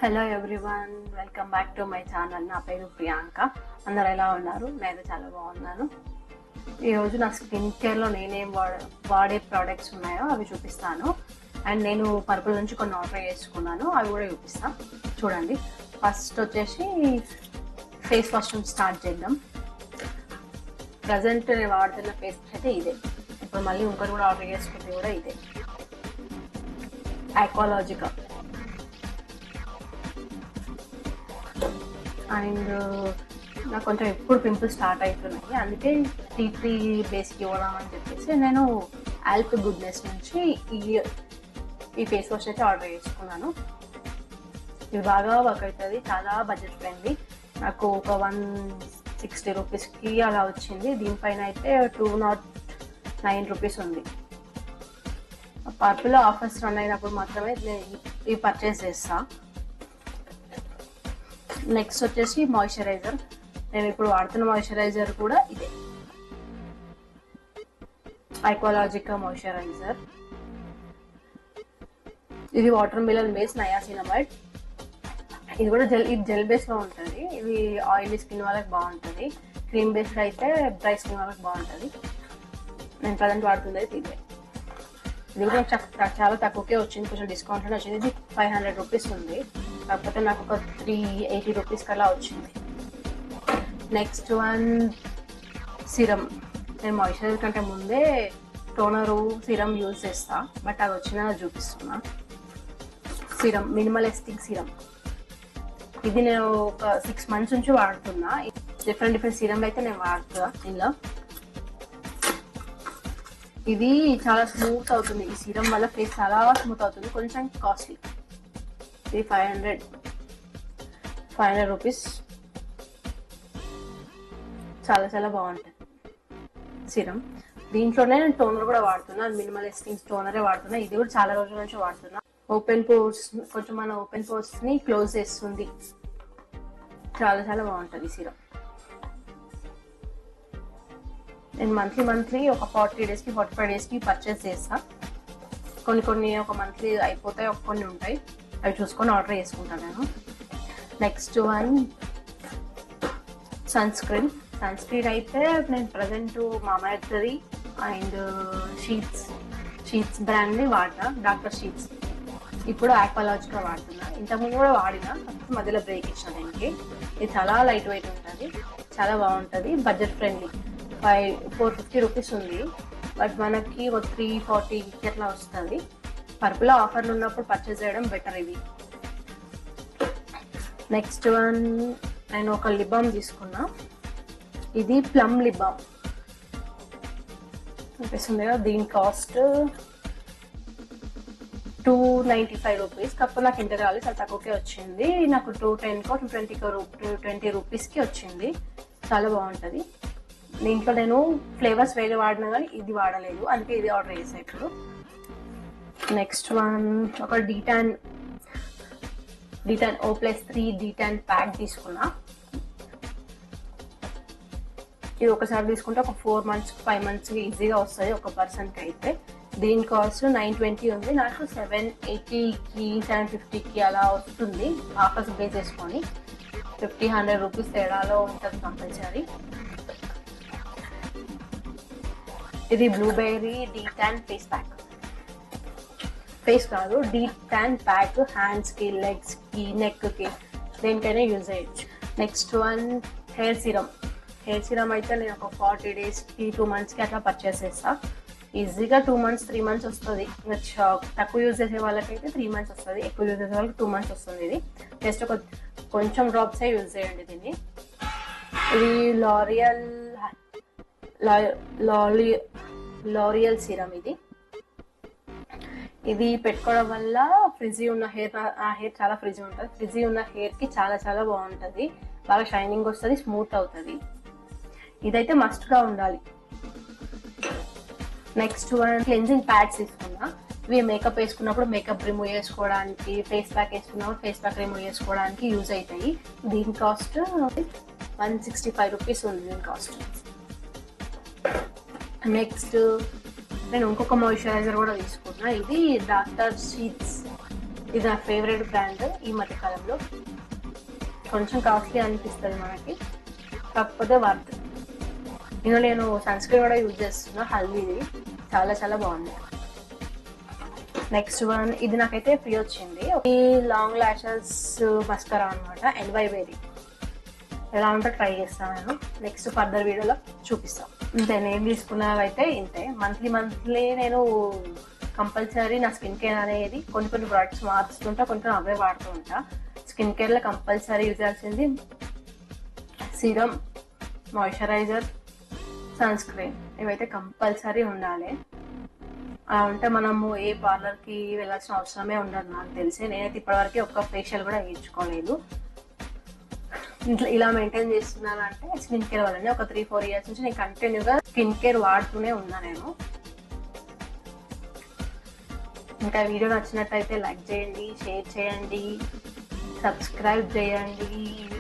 Hello everyone, welcome back to my channel. నా పేరు ప్రియాంక. అందరు ఎలా ఉన్నారు? నేను చాలా బాగున్నాను. ఈరోజు నా స్కిన్ కేర్లో నేనేం వాడే ప్రోడక్ట్స్ ఉన్నాయో అవి చూపిస్తాను. అండ్ నేను పర్పుల్ నుంచి కొన్ని ఆర్డర్ చేసుకున్నాను, అవి కూడా చూపిస్తాను. చూడండి. ఫస్ట్ వచ్చేసి ఫేస్ వాష్ నుంచి స్టార్ట్ చేద్దాం. ప్రజెంట్ నేను వాడుతున్న ఫేస్ వాష్ అయితే ఇదే. ఇప్పుడు మళ్ళీ ఇంకొకటి కూడా ఆర్డర్ చేసుకుంటే కూడా ఇదే, ఆక్వాలాజికా. అండ్ నాకు కొంచెం ఎప్పుడు పింపుల్స్ స్టార్ట్ అవుతున్నాయి, అందుకే టీ బేస్కి ఇవ్వడం అని చెప్పేసి నేను ఆల్ప్ గుడ్నెస్ నుంచి ఈ ఫేస్ వాష్ అయితే ఆర్డర్ చేసుకున్నాను. ఇది బాగా వర్క్ అవుతుంది, చాలా బడ్జెట్ ఫ్రెండ్లీ. నాకు ఒక 160 రూపీస్కి అలా వచ్చింది. దీనిపైన అయితే 209 రూపీస్ ఉంది. పర్పుల్లో ఆఫర్స్ రన్ అయినప్పుడు మాత్రమే ఇవి పర్చేస్ చేస్తాను. నెక్స్ట్ వచ్చేసి మాయిశ్చరైజర్. నేను ఇప్పుడు వాడుతున్న మాయిశ్చరైజర్ కూడా ఇదే, ఆక్వాలాజికా మాయిశ్చరైజర్. ఇది వాటర్ మిలన్ బేస్ నయాసినమైడ్. ఇది కూడా జెల్ బేస్ లో ఉంటుంది. ఇది ఆయిలీ స్కిన్ వాళ్ళకి బాగుంటుంది. క్రీమ్ బేస్డ్ అయితే డ్రై స్కిన్ వాళ్ళకి బాగుంటుంది. నేను ప్రజెంట్ వాడుతుంది అయితే ఇదే. ఇది కూడా చాలా తక్కువకే వచ్చింది, కొంచెం డిస్కౌంట్ వచ్చింది. ఇది 500 రూపీస్ ఉంది, కాకపోతే నాకు ఒక 380 రూపీస్ కల్లా వచ్చింది. Next one serum. నేను మాయిశ్చరైజర్ కంటే ముందే టోనరు సిరమ్ యూజ్ చేస్తా, బట్ అది వచ్చిన చూపిస్తున్నా. Serum, minimalistic serum. ఇది నేను ఒక 6 months నుంచి వాడుతున్నా. డిఫరెంట్ సిరమ్లు అయితే నేను వాడుతున్నా. ఇందులో ఇది చాలా స్మూత్ అవుతుంది. ఈ సిరమ్ వల్ల ఫేస్ చాలా స్మూత్ అవుతుంది. కొంచెం కాస్ట్లీ. ఇది 500 రూపీస్. చాలా చాలా బాగుంటుంది సిరమ్. దీంట్లోనే నేను టోనర్ కూడా వాడుతున్నా, మినిమలిస్టిక్ టోనరే వాడుతున్నా. ఇది కూడా చాలా రోజుల నుంచి వాడుతున్నా. ఓపెన్ పోర్స్, కొంచెం మన ఓపెన్ పోర్స్ ని క్లోజ్ చేస్తుంది. చాలా చాలా బాగుంటుంది సిరమ్. నేను మంత్లీ ఒక 40 డేస్కి 45 డేస్కి పర్చేస్ చేస్తా. కొన్ని ఒక మంత్లీ అయిపోతాయి, కొన్ని ఉంటాయి. అవి చూసుకొని ఆర్డర్ చేసుకుంటాను నేను. నెక్స్ట్ వన్ సన్ స్క్రీన్ అయితే నేను ప్రజెంట్ మామాఎర్త్ది అండ్ షీట్స్ బ్రాండ్ని వాడినా, డాక్టర్ షీట్స్. ఇప్పుడు ఆక్వాలాజికా వాడుతున్నా. ఇంతకుముందు కూడా వాడినా, మధ్యలో బ్రేక్ ఇచ్చిన దీనికి. ఇది చాలా లైట్ వెయిట్ ఉంటుంది, చాలా బాగుంటుంది, బడ్జెట్ ఫ్రెండ్లీ. 450 రూపీస్ ఉంది, బట్ మనకి ఒక 340 అట్లా వస్తుంది. పర్పుల్ ఆఫర్లు ఉన్నప్పుడు పర్చేస్ చేయడం బెటర్ ఇది. నెక్స్ట్ వన్ నేను ఒక లిప్ బామ్ తీసుకున్నా. ఇది ప్లమ్ లిప్ బామ్ అనిపిస్తుంది కదా. దీని కాస్ట్ 295 రూపీస్. కాకపోతే నాకు ఇంత కావాలి, చాలా తక్కువకే వచ్చింది. నాకు 220 రూపీస్కి వచ్చింది. చాలా బాగుంటుంది. దీంట్లో నేను ఫ్లేవర్స్ వేరే వాడినా కానీ ఇది వాడలేదు, అందుకే ఇది ఆర్డర్ చేసాను ఇప్పుడు. నెక్స్ట్ వన్ ఒక డీటాన్ O+3 డీటాన్ ప్యాక్ తీసుకున్నా. ఇది ఒకసారి తీసుకుంటే ఒక 4 months 5 months ఈజీగా వస్తుంది ఒక పర్సన్కి అయితే. దీని కాస్ట్ 920 ఉంది. నాకు 780కి 750కి అలా వస్తుంది, ఆఫర్స్ బేస్ చేసుకొని. 50-100 రూపీస్ తేడాలో ఉంటుంది కంపల్సరీ. ఇది blueberry D-Tan face pack. Face కాదు, డీటాన్ ప్యాక్. హ్యాండ్స్కి, లెగ్స్కి, నెక్కి, దేనికైనా యూజ్ చేయొచ్చు. నెక్స్ట్ వన్ హెయిర్ సిరమ్ అయితే నేను ఒక 40 డేస్కి 2 monthsకి అట్లా పర్చేస్ చేస్తా. ఈజీగా 2 months 3 months వస్తుంది. తక్కువ యూజ్ చేసే వాళ్ళకైతే 3 months వస్తుంది, ఎక్కువ యూజ్ చేసే వాళ్ళకి 2 months వస్తుంది. ఇది జస్ట్ కొంచెం డ్రాప్సే యూజ్ చేయండి దీన్ని. ఇది లారియల్ సిరమ్. ఇది పెట్టుకోవడం వల్ల ఫ్రిజీ ఉన్న హెయిర్ చాలా ఫ్రిజీ ఉంటుంది. ఫ్రిజీ ఉన్న హెయిర్కి చాలా చాలా బాగుంటుంది, బాగా షైనింగ్ వస్తుంది, స్మూత్ అవుతుంది. ఇదైతే మస్ట్గా ఉండాలి. నెక్స్ట్ వన్ క్లెన్జింగ్ ప్యాడ్స్ తీసుకున్నా. ఇవి మేకప్ వేసుకున్నప్పుడు మేకప్ రిమూవ్ చేసుకోవడానికి, ఫేస్ ప్యాక్ వేసుకున్నప్పుడు ఫేస్ ప్యాక్ రిమూవ్ చేసుకోవడానికి యూజ్ అవుతాయి. దీని కాస్ట్ 165 రూపీస్ ఉంది దీని కాస్ట్. నెక్స్ట్ నేను ఇంకొక మాయిశ్చరైజర్ కూడా తీసుకున్నా. ఇది డాక్టర్ షీట్స్ ఇది నా ఫేవరెట్ బ్రాండ్ ఈ మధ్యకాలంలో. కొంచెం కాస్ట్లీ అనిపిస్తుంది మనకి, కాకపోతే వర్త్. ఇందులో నేను సన్ స్క్రీన్ కూడా యూజ్ చేస్తున్నా, హల్దీది. చాలా చాలా బాగుంది. నెక్స్ట్ వన్, ఇది నాకైతే ఫ్రీ వచ్చింది. ఈ లాంగ్ లాషెస్ మస్కరా అనమాట, ఎన్వైబేరీ. ఎలా ఉంటే ట్రై చేస్తాను నేను. నెక్స్ట్ ఫర్దర్ వీడియోలో చూపిస్తాను. ఇంతే, నేను తీసుకున్నవైతే ఇంతే. మంత్లీ నేను కంపల్సరీ నా స్కిన్ కేర్ అనేది కొన్ని ప్రోడక్ట్స్ మార్చుతుంటా, కొన్ని అవే వాడుతూ ఉంటా. స్కిన్ కేర్లో కంపల్సరీ యూజ్ చేయాల్సింది సీరం, మాయిశ్చరైజర్, సన్ స్క్రీన్. ఇవైతే కంపల్సరీ ఉండాలి. అలా ఉంటే మనము ఏ పార్లర్కి వెళ్ళాల్సిన అవసరమే ఉండదు నాకు తెలిసి. నేనైతే ఇప్పటివరకు ఒక్క ఫేషియల్ కూడా వేయించుకోలేదు. ఇంట్లో ఇలా మెయింటైన్ చేస్తున్నానంటే స్కిన్ కేర్ వల్లనే. ఒక 3-4 ఇయర్స్ నుంచి నేను కంటిన్యూగా స్కిన్ కేర్ వాడుతూనే ఉన్నా నేను. ఇంకా వీడియో నచ్చినట్టయితే లైక్ చేయండి, షేర్ చేయండి, సబ్స్క్రైబ్ చేయండి.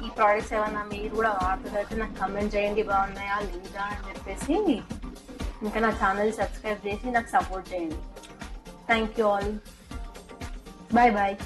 ఈ ప్రోడక్ట్స్ ఏమన్నా మీరు కూడా వాడుతున్నట్టు నాకు కమెంట్ చేయండి, బాగున్నాయా లేదా అని చెప్పేసి. ఇంకా నా ఛానల్ సబ్స్క్రైబ్ చేసి నాకు సపోర్ట్ చేయండి. Thank you all. Bye bye.